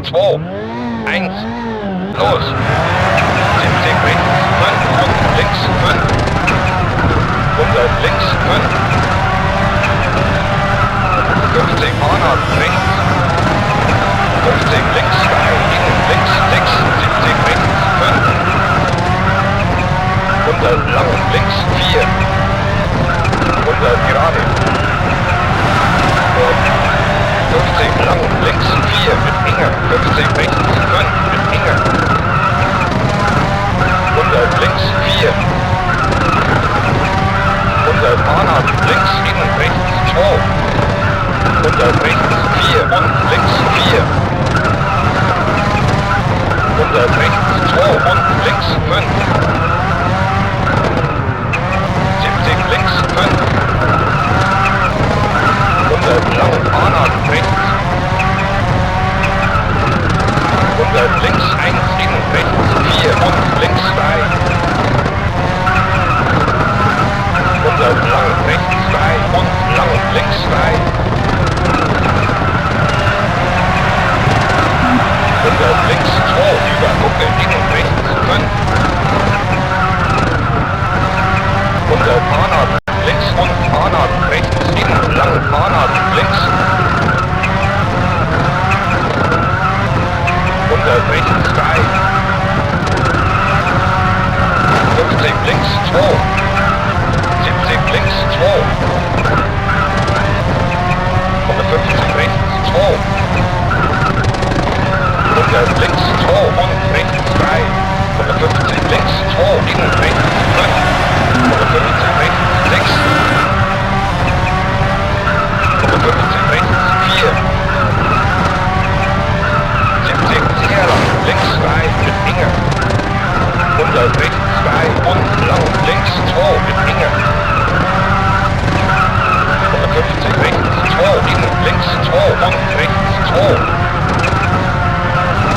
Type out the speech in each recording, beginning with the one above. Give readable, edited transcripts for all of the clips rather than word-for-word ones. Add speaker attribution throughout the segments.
Speaker 1: 2, 1, los. 70 rechts, 5 und links 5. 100 links 5. 50 Fahrrad rechts. 50 links 2, innen links 6, 70 rechts 5. 100 lang links 4. 100 gerade. 50 lang links 4 mit Inge. 50 rechts 5 mit Inge. 100 links 4. 100 Fahrrad links innen rechts 2. 100 rechts 4 und links 4. 100 rechts 2 und links 5. 70 links 5. 100 lang Fahrrad rechts. 100 links 1 innen rechts 4 und links 2. 100 lang rechts 2 und lang links 2. 100 links 2 über Kuppel innen rechts 5. 100 Fahrrad links und Fahrrad rechts innen lang Fahrrad links. 100 rechts 3. 50 links 2. 70 links 2. 150 rechts 2. 100 links 2 und rechts 3. 150 links 2 innen rechts 5. 150 rechts 6. 150 rechts 4. 70 sehr lang links 2 mit Inge. 100 rechts 2 und lang links 2 mit Inge. 150 rechts 2 innen links 2 und rechts 2.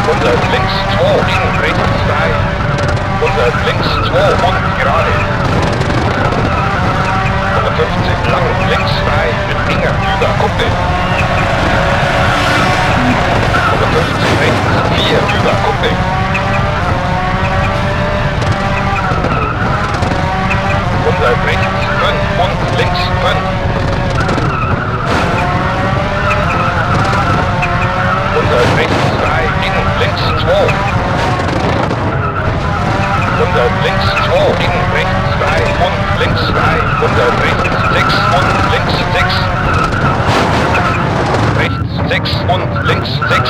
Speaker 1: 100 links 2 innen rechts 3. 100 links 2 und gerade. 150 lang links 2 mit Inge über Kuppel. 150 rechts 4 über Kuppel. 100 rechts 5 und links 5. 100 rechts 3 innen links 2. 100 links 2 innen rechts 3 und links 3. 100 rechts 6 und links 6. Rechts 6 und links 6.